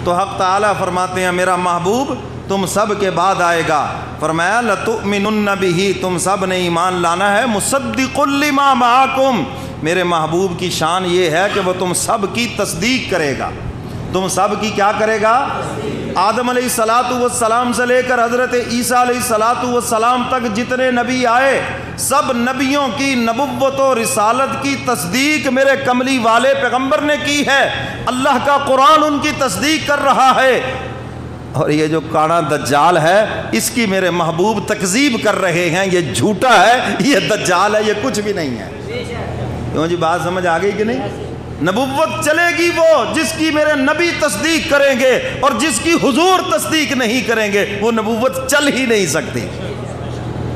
تو حق تعالیٰ فرماتے ہیں میرا محبوب تم سب کے بعد آئے گا. فرمایا لَتُؤْمِنُنَّ بِهِ, تم سب نے ایمان لانا ہے. مُصَدِّقٌ لِمَا مَعَكُمْ, میرے محبوب کی شان یہ ہے کہ وہ تم سب کی تصدیق کرے گا. تم سب کی کیا کرے گا؟ آدم علیہ السلام سے لے کر حضرت عیسیٰ علیہ السلام تک جتنے نبی آئے سب نبیوں کی نبوت و رسالت کی تصدیق میرے کملی والے پیغمبر نے کی ہے. اللہ کا قرآن ان کی تصدیق کر رہا ہے. اور یہ جو کانا دجال ہے اس کی میرے محبوب تکذیب کر رہے ہیں. یہ جھوٹا ہے, یہ دجال ہے, یہ کچھ بھی نہیں ہے. کیوں جی بات سمجھ آ گئی کہ نہیں؟ نبوت چلے گی وہ جس کی میرے نبی تصدیق کریں گے, اور جس کی حضور تصدیق نہیں کریں گے وہ نبوت چل ہی نہیں سکتی.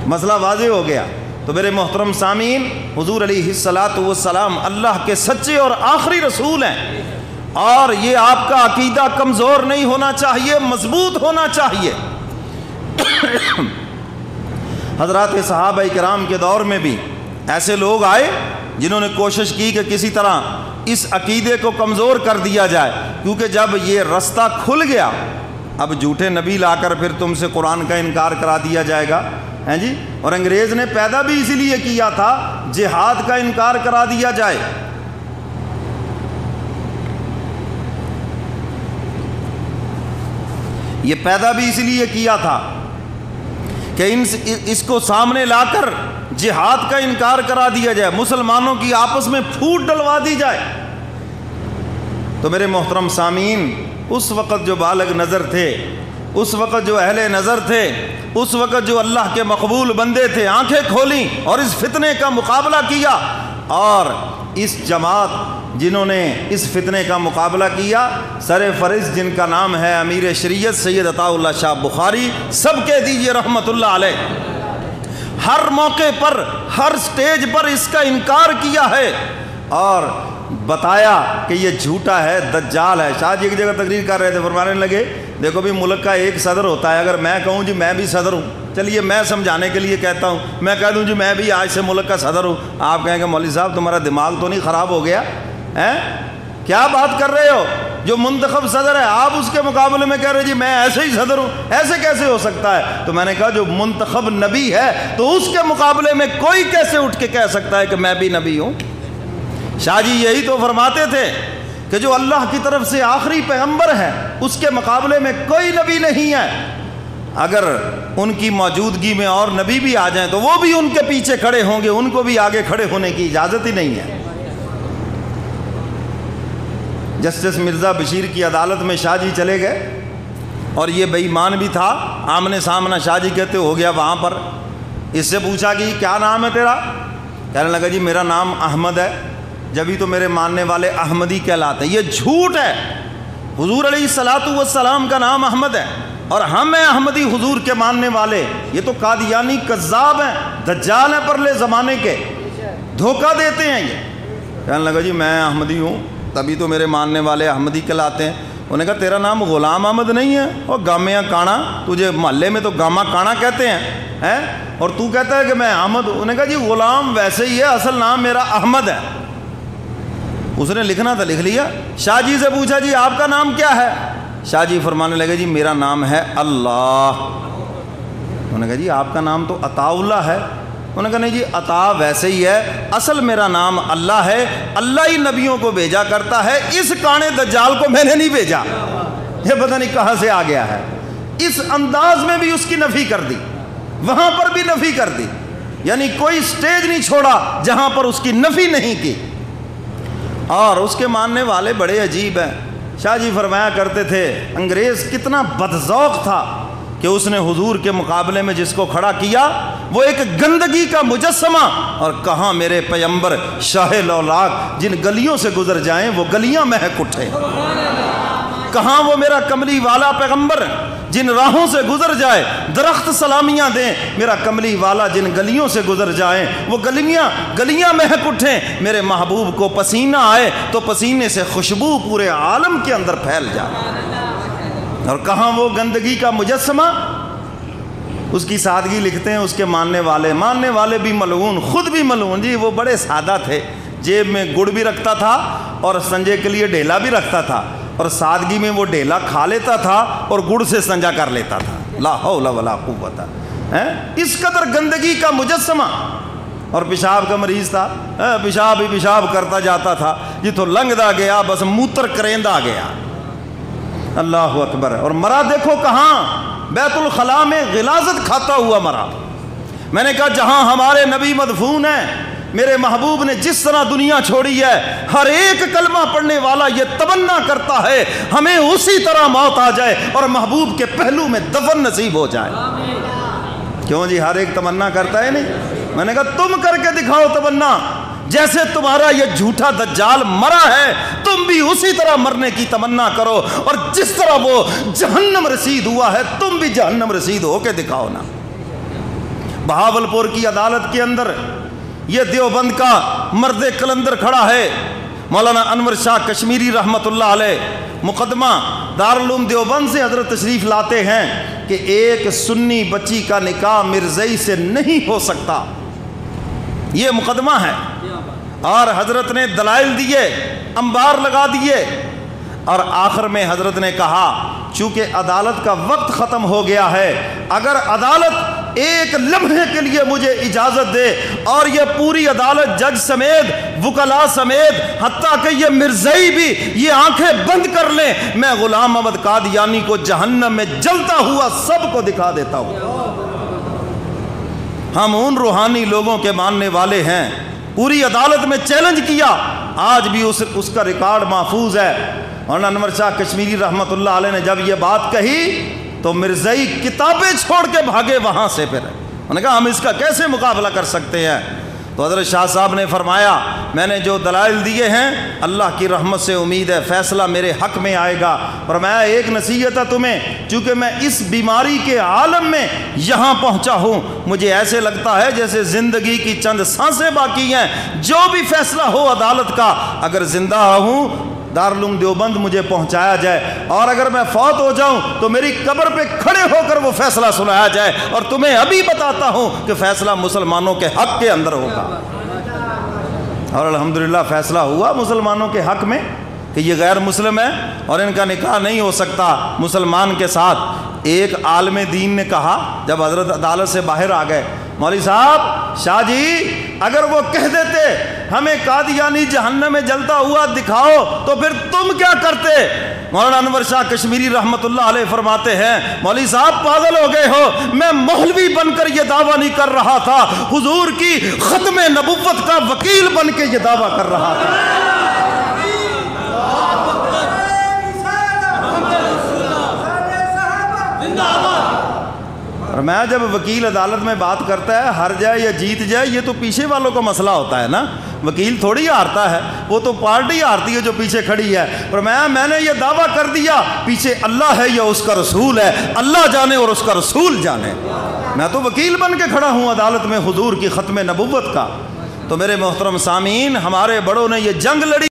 مسئلہ واضح ہو گیا. تو میرے محترم سامعین, حضور علیہ السلام اللہ کے سچے اور آخری رسول ہیں, اور یہ آپ کا عقیدہ کمزور نہیں ہونا چاہیے, مضبوط ہونا چاہیے. حضرات صحابہ کرام کے دور میں بھی ایسے لوگ آئے جنہوں نے کوشش کی کہ کسی طرح اس عقیدے کو کمزور کر دیا جائے, کیونکہ جب یہ رستہ کھل گیا اب جھوٹے نبی لا کر پھر تم سے قرآن کا انکار کرا دیا جائے گا, ہیں جی. اور انگریز نے پیدا بھی اسی لیے کیا تھا جہاد کا انکار کرا دیا جائے. یہ پیدا بھی اس لیے کیا تھا کہ اس کو سامنے لا کر جہاد کا انکار کرا دیا جائے, مسلمانوں کی آپس میں پھوٹ ڈلوا دی جائے. تو میرے محترم سامعین, اس وقت جو بالغ نظر تھے, اس وقت جو اہل نظر تھے, اس وقت جو اللہ کے مقبول بندے تھے, آنکھیں کھولیں اور اس فتنے کا مقابلہ کیا. اور اس جماعت جنہوں نے اس فتنے کا مقابلہ کیا, سر فہرست جن کا نام ہے امیر شریعت سید عطاء اللہ شاہ بخاری, سب کہہ دیجئے رحمت اللہ علیہ, ہر موقع پر ہر سٹیج پر اس کا انکار کیا ہے اور بتایا کہ یہ جھوٹا ہے, دجال ہے. شاہ جی ایک جگہ تقریر کر رہے تھے, فرمانے لگے دیکھو بھی ملک کا ایک صدر ہوتا ہے, اگر میں کہوں جی میں بھی صدر ہوں, چلیے میں سمجھانے کے لیے کہتا ہوں, میں کہہ دوں جی میں بھی آج سے ملک کا صدر ہوں, آپ کہیں گے مولوی صاحب تمہارا دماغ تو نہیں خراب ہو گیا ہیں, کیا بات کر رہے ہو؟ جو منتخب صدر ہے آپ اس کے مقابلے میں کہہ رہے جی میں ایسے ہی صدر ہوں, ایسے کیسے ہو سکتا ہے؟ تو میں نے کہا جو منتخب نبی ہے تو اس کے مقابلے میں کوئی کیسے اٹھ کے کہہ سکتا ہے کہ میں بھی نبی ہوں؟ شاہ جی یہی تو فرماتے تھے کہ جو اللہ کی طرف سے آخری پیغمبر ہے اس کے مقابلے میں کوئی نبی نہیں ہے. اگر ان کی موجودگی میں اور نبی بھی آ جائیں تو وہ بھی ان کے پیچھے کھڑے ہوں گے, ان کو بھی آگے کھڑے ہونے کی اجازت ہی نہیں ہے. جسٹس مرزا بشیر کی عدالت میں شاہ جی چلے گئے اور یہ بے ایمان بھی تھا, آمنے سامنا شاہ جی کہتے ہو گیا وہاں پر. اس سے پوچھا کہ کیا نام ہے تیرا؟ کہنے لگا جی میرا نام احمد ہے. جبھی تو میرے ماننے والے احمدی کہلاتے ہیں. یہ جھوٹ ہے, حضور علیہ السلام کا نام احمد ہے اور ہم ہیں احمدی حضور کے ماننے والے. یہ تو قادیانی کذاب ہیں, دجال ہیں پرلے زمانے کے, دھوکہ دیتے ہیں یہ. کہنے لگا جی میں احمدی ہوں, تبھی تو میرے ماننے والے احمدی کہلاتے ہیں. انہوں نے کہا تیرا نام غلام احمد نہیں ہے؟ اور گامیا کانا, تجھے محلے میں تو گاما کانا کہتے ہیں اور تو کہتا ہے کہ میں احمد. انہوں نے کہا جی غلام ویسے ہی ہے, اصل نام میرا احمد ہے. اس نے لکھنا تھا لکھ لیا. شاہ جی سے پوچھا جی آپ کا نام کیا ہے؟ شاہ جی فرمانے لگے جی میرا نام ہے اللہ. انہوں نے کہا جی آپ کا نام تو عطاء اللہ ہے. انہوں نے کہا نہیں جی عطا ویسے ہی ہے, اصل میرا نام اللہ ہے, اللہ ہی نبیوں کو بھیجا کرتا ہے, اس کانے دجال کو میں نے نہیں بھیجا. یہ پتہ نہیں کہاں سے آ گیا ہے. اس انداز میں بھی اس کی نفی کر دی, وہاں پر بھی نفی کر دی, یعنی کوئی سٹیج نہیں چھوڑا جہاں پر اس کی نفی نہیں کی. اور اس کے ماننے والے بڑے عجیب ہیں. شاہ جی فرمایا کرتے تھے انگریز کتنا بدذوق تھا کہ اس نے حضور کے مقابلے میں جس کو کھڑا کیا وہ ایک گندگی کا مجسمہ, اور کہاں میرے پیغمبر شاہ لولاک جن گلیوں سے گزر جائیں وہ گلیاں مہک اٹھے. کہاں وہ میرا کملی والا پیغمبر جن راہوں سے گزر جائے درخت سلامیاں دیں, میرا کملی والا جن گلیوں سے گزر جائیں وہ گلیاں مہک اٹھیں. میرے محبوب کو پسینہ آئے تو پسینے سے خوشبو پورے عالم کے اندر پھیل جائے. اور کہاں وہ گندگی کا مجسمہ, اس کی سادگی لکھتے ہیں اس کے ماننے والے بھی ملعون, خود بھی ملعون. جی وہ بڑے سادہ تھے, جیب میں گڑ بھی رکھتا تھا اور سنجے کے لیے ڈھیلا بھی رکھتا تھا. اور سادگی میں وہ ڈھیلا کھا لیتا تھا اور گڑ سے سنجا کر لیتا تھا. لا حول ولا قوت. اس قدر گندگی کا مجسمہ. اور پیشاب کا مریض تھا, پیشاب ہی پیشاب کرتا جاتا تھا, جتوں لنگدا گیا بس موتر کریندا گیا. اللہ اکبر. اور مرا دیکھو کہاں, بیت الخلاء میں غلاظت کھاتا ہوا مرا. میں نے کہا جہاں ہمارے نبی مدفون ہیں, میرے محبوب نے جس طرح دنیا چھوڑی ہے, ہر ایک کلمہ پڑھنے والا یہ تمنا کرتا ہے ہمیں اسی طرح موت آ جائے اور محبوب کے پہلو میں دفن نصیب ہو جائے. کیوں جی, ہر ایک تمنا کرتا ہے نہیں. میں نے کہا تم کر کے دکھاؤ تمنا, جیسے تمہارا یہ جھوٹا دجال مرا ہے تم بھی اسی طرح مرنے کی تمنا کرو, اور جس طرح وہ جہنم رسید ہوا ہے تم بھی جہنم رسید ہو کے دکھاؤ نا. بہاول پور کی عدالت کے اندر یہ دیوبند کا مرد کلندر کھڑا ہے, مولانا انور شاہ کشمیری رحمت اللہ علیہ. مقدمہ دارالعلوم دیوبند سے حضرت تشریف لاتے ہیں کہ ایک سنی بچی کا نکاح مرزائی سے نہیں ہو سکتا, یہ مقدمہ ہے. اور حضرت نے دلائل دیے, انبار لگا دیے, اور آخر میں حضرت نے کہا چونکہ عدالت کا وقت ختم ہو گیا ہے, اگر عدالت ایک لمحے کے لیے مجھے اجازت دے اور یہ پوری عدالت جج سمیت وکلاء سمیت حتیٰ کہ یہ مرزائی بھی یہ آنکھیں بند کر لیں, میں غلام احمد قادیانی کو جہنم میں جلتا ہوا سب کو دکھا دیتا ہوں. ہم ان روحانی لوگوں کے ماننے والے ہیں. پوری عدالت میں چیلنج کیا, آج بھی اس کا ریکارڈ محفوظ ہے. اور انور شاہ کشمیری رحمت اللہ علیہ نے جب یہ بات کہی تو مرزائی کتابیں چھوڑ کے بھاگے وہاں سے. پھر انہوں نے کہا ہم اس کا کیسے مقابلہ کر سکتے ہیں. تو حضرت شاہ صاحب نے فرمایا میں نے جو دلائل دیے ہیں اللہ کی رحمت سے امید ہے فیصلہ میرے حق میں آئے گا. فرمایا ایک نصیحت ہے تمہیں, چونکہ میں اس بیماری کے عالم میں یہاں پہنچا ہوں, مجھے ایسے لگتا ہے جیسے زندگی کی چند سانسیں باقی ہیں, جو بھی فیصلہ ہو عدالت کا اگر زندہ ہوں دارالعلوم دیوبند مجھے پہنچایا جائے, اور اگر میں فوت ہو جاؤں تو میری قبر پہ کھڑے ہو کر وہ فیصلہ سنایا جائے. اور تمہیں ابھی بتاتا ہوں کہ فیصلہ مسلمانوں کے حق کے اندر ہوگا. اور الحمدللہ فیصلہ ہوا مسلمانوں کے حق میں کہ یہ غیر مسلم ہے اور ان کا نکاح نہیں ہو سکتا مسلمان کے ساتھ. ایک عالم دین نے کہا جب حضرت عدالت سے باہر آ گئے, مولوی صاحب شاہ جی اگر وہ کہہ دیتے ہمیں قادیانی جہنم میں جلتا ہوا دکھاؤ تو پھر تم کیا کرتے. مولانا انور شاہ کشمیری رحمت اللہ علیہ فرماتے ہیں مولوی صاحب پاگل ہو گئے ہو, میں مولوی بن کر یہ دعویٰ نہیں کر رہا تھا, حضور کی ختم نبوت کا وکیل بن کے یہ دعویٰ کر رہا تھا. اور میں جب وکیل عدالت میں بات کرتا ہے ہار جائے یا جیت جائے یہ تو پیچھے والوں کا مسئلہ ہوتا ہے نا, وکیل تھوڑی ہارتا ہے, وہ تو پارٹی ہارتی ہے جو پیچھے کھڑی ہے. اور میں نے یہ دعویٰ کر دیا, پیچھے اللہ ہے یا اس کا رسول ہے, اللہ جانے اور اس کا رسول جانے. میں تو وکیل بن کے کھڑا ہوں عدالت میں حضور کی ختم نبوت کا. تو میرے محترم سامعین, ہمارے بڑوں نے یہ جنگ لڑی.